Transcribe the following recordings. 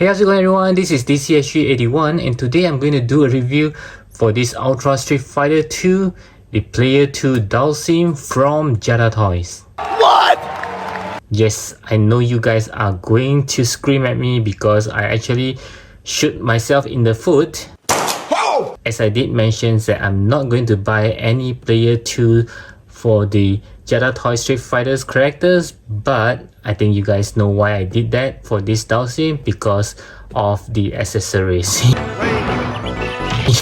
Hey, how's it going everyone? This is DCSG81 and today I'm going to do a review for this Ultra Street Fighter 2, the Player 2 Dhalsim from Jada Toys. What? Yes, I know you guys are going to scream at me because I actually shoot myself in the foot. Whoa! As I did mention that I'm not going to buy any Player 2 for the Jada Toys Street Fighters characters, but I think you guys know why I did that for this Dhalsim, because of the accessories.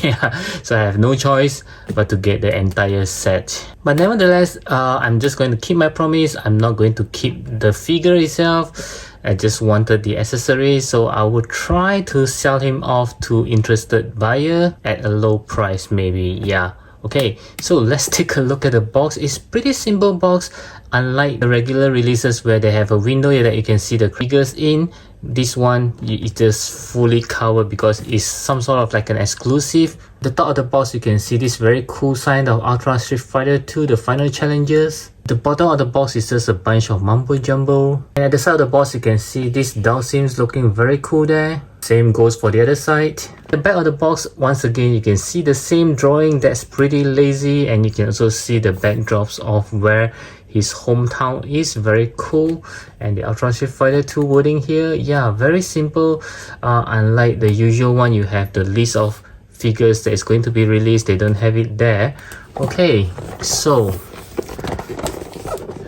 Yeah, so I have no choice but to get the entire set. But nevertheless, I'm just going to keep my promise. I'm not going to keep the figure itself. I just wanted the accessories, so I will try to sell him off to interested buyer at a low price maybe. Yeah. Okay, so let's take a look at the box. It's pretty simple box, unlike the regular releases where they have a window here that you can see the figures in. This one is just fully covered because it's some sort of like an exclusive. The top of the box you can see this very cool sign of Ultra Street Fighter 2, the final challenges. The bottom of the box is just a bunch of mumbo jumbo. And at the side of the box you can see this Dhalsim's looking very cool there. Same goes for the other side. The back of the box, once again you can see the same drawing that's pretty lazy, and you can also see the backdrops of where his hometown is. Very cool. And the Ultra Street Fighter 2 wording here, yeah, very simple. Unlike the usual one, you have the list of figures that is going to be released. They don't have it there. Okay, so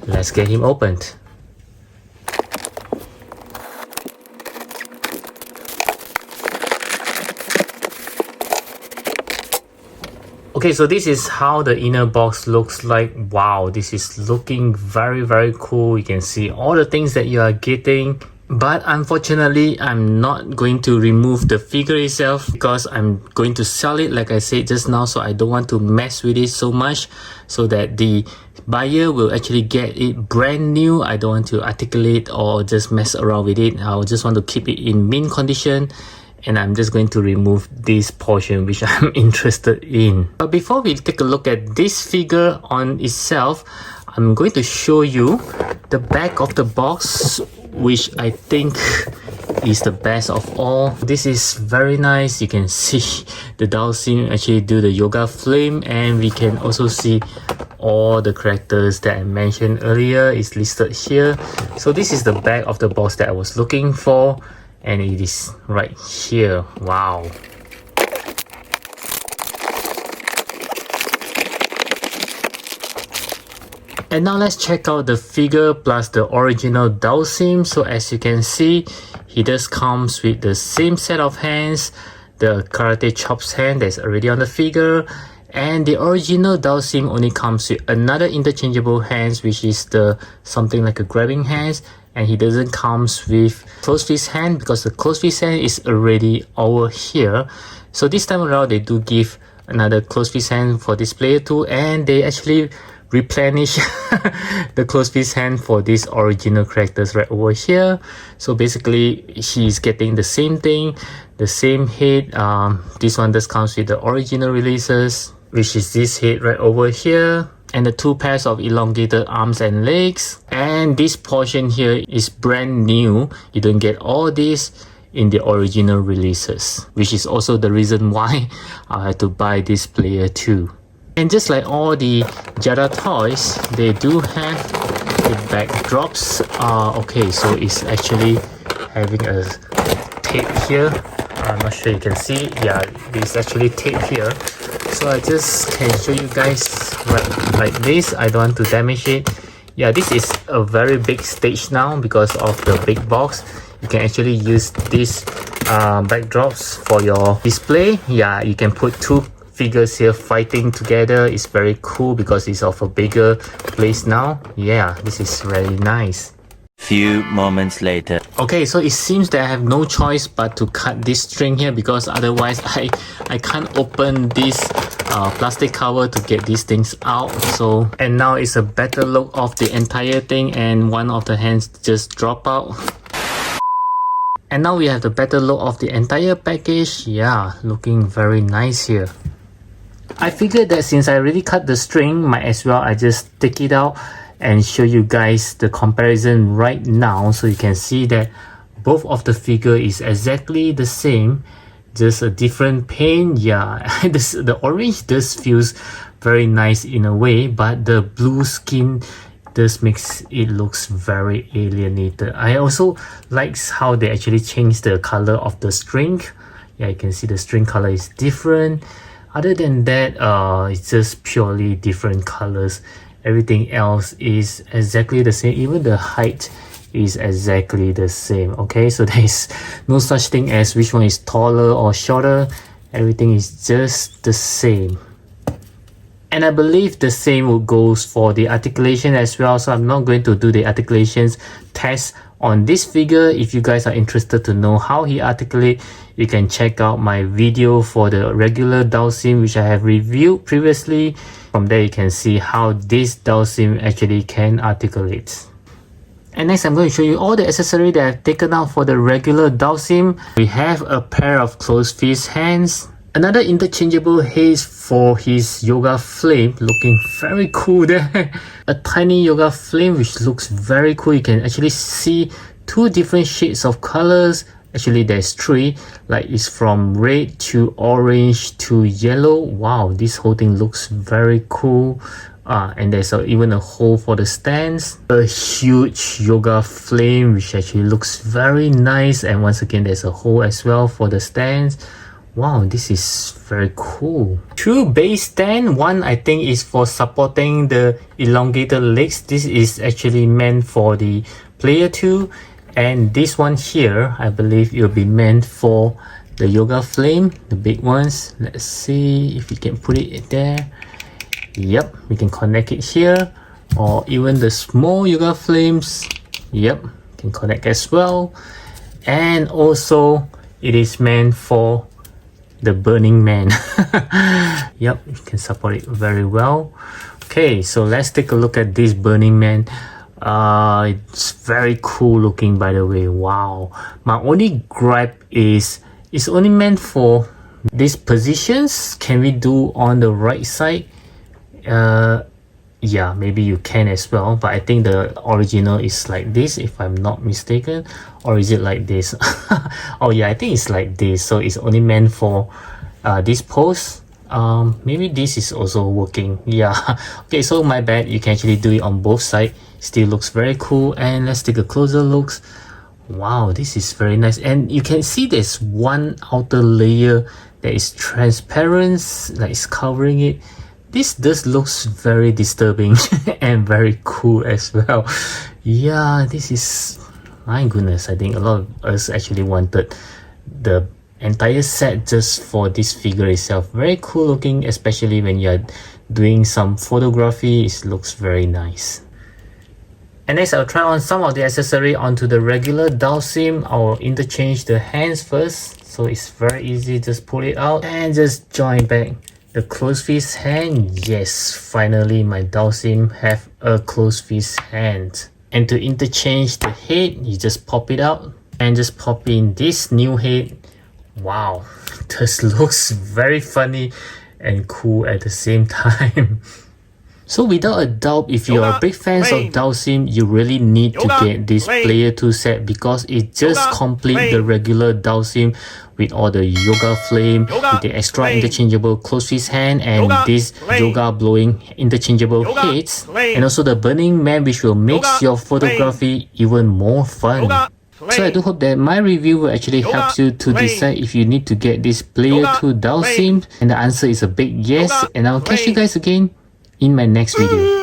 let's get him opened. Okay, so this is how the inner box looks like. Wow, this is looking very cool. You can see all the things that you are getting. But unfortunately, I'm not going to remove the figure itself because I'm going to sell it like I said just now. So I don't want to mess with it so much so that the buyer will actually get it brand new. I don't want to articulate or just mess around with it. I just want to keep it in mint condition. And I'm just going to remove this portion which I'm interested in. But before we take a look at this figure on itself, I'm going to show you the back of the box, which I think is the best of all. This is very nice. You can see the Dhalsim actually do the yoga flame, and we can also see all the characters that I mentioned earlier is listed here. So this is the back of the box that I was looking for. And it is right here. Wow. And now let's check out the figure plus the original Dhalsim. So as you can see, he just comes with the same set of hands, the karate chops hand that's already on the figure. And the original Dhalsim only comes with another interchangeable hands, which is the something like a grabbing hands. And he doesn't comes with closed fist hand because the closed fist hand is already over here. So this time around they do give another closed fist hand for this player too, and they actually replenish the closed fist hand for these original characters right over here. So basically he's getting the same thing, the same head. This one just comes with the original releases, which is this head right over here, and the two pairs of elongated arms and legs. And this portion here is brand new. You don't get all this in the original releases, which is also the reason why I had to buy this player too. And just like all the Jada Toys, they do have the backdrops. Okay, so it's actually having a tape here. I'm not sure you can see. Yeah, it's actually tape here. So I just can show you guys like this. I don't want to damage it. Yeah, this is a very big stage now because of the big box. You can actually use these backdrops for your display. Yeah, you can put two figures here fighting together. It's very cool because it's of a bigger place now. Yeah, this is very nice. Few moments later. Okay, so it seems that I have no choice but to cut this string here because otherwise I can't open this plastic cover to get these things out. So, and now it's a better look of the entire thing, and one of the hands just drop out. And now we have the better look of the entire package. Yeah, looking very nice here. I figured that since I already cut the string, might as well I just take it out and show you guys the comparison right now, so you can see that both of the figure is exactly the same, just a different paint. Yeah, the orange does feels very nice in a way, but the blue skin this makes it looks very alienated. I also likes how they actually changed the color of the string. Yeah, you can see the string color is different. Other than that, it's just purely different colors. Everything else is exactly the same. Even the height is exactly the same. Okay, so there is no such thing as which one is taller or shorter. Everything is just the same. And I believe the same goes for the articulation as well. So I'm not going to do the articulations test on this figure. If you guys are interested to know how he articulate, you can check out my video for the regular Dhalsim, which I have reviewed previously. From there you can see how this Dhalsim actually can articulate. And next I'm going to show you all the accessories that I've taken out for the regular Dhalsim. We have a pair of closed fist hands, another interchangeable haze for his yoga flame, looking very cool there. A tiny yoga flame which looks very cool. You can actually see two different shades of colors. Actually there's three, like it's from red to orange to yellow. Wow, this whole thing looks very cool. And there's even a hole for the stands. A huge yoga flame which actually looks very nice, and once again there's a hole as well for the stands. Wow, this is very cool. Two base stand. One I think is for supporting the elongated legs. This is actually meant for the player 2. And this one here, I believe it will be meant for the yoga flame, the big ones. Let's see if we can put it there. Yep, we can connect it here. Or even the small yoga flames. Yep, can connect as well. And also, it is meant for the Burning Man. Yep, you can support it very well. Okay, so let's take a look at this Burning Man. It's very cool looking, by the way. Wow. My only gripe is it's only meant for these positions. Can we do on the right side? Yeah, maybe you can as well, but I think the original is like this, if I'm not mistaken. Or is it like this? Oh yeah, I think it's like this. So it's only meant for this pose. Maybe this is also working. Yeah. Okay, so my bad. You can actually do it on both sides. Still looks very cool. And let's take a closer look. Wow, this is very nice. And you can see there's one outer layer that is transparent, like it's covering it. This does looks very disturbing and very cool as well. Yeah, this is, my goodness, I think a lot of us actually wanted the entire set just for this figure itself. Very cool looking, especially when you're doing some photography. It looks very nice. And next I'll try on some of the accessory onto the regular Dhalsim. I'll interchange the hands first, so it's very easy. Just pull it out and just join back the closed fist hand. Yes, finally my Dhalsim have a closed fist hand. And to interchange the head, you just pop it out and just pop in this new head. Wow, this looks very funny and cool at the same time. So without a doubt, if you are big fans of Dhalsim, you really need to get this player 2 set, because it just complete the regular Dhalsim with all the yoga flame, with the extra interchangeable closed fist hand, and this yoga blowing interchangeable heads, and also the Burning Man, which will make your photography even more fun. So I do hope that my review will actually help you to decide if you need to get this player 2 Dhalsim, and the answer is a big yes. And I'll catch you guys again in my next video.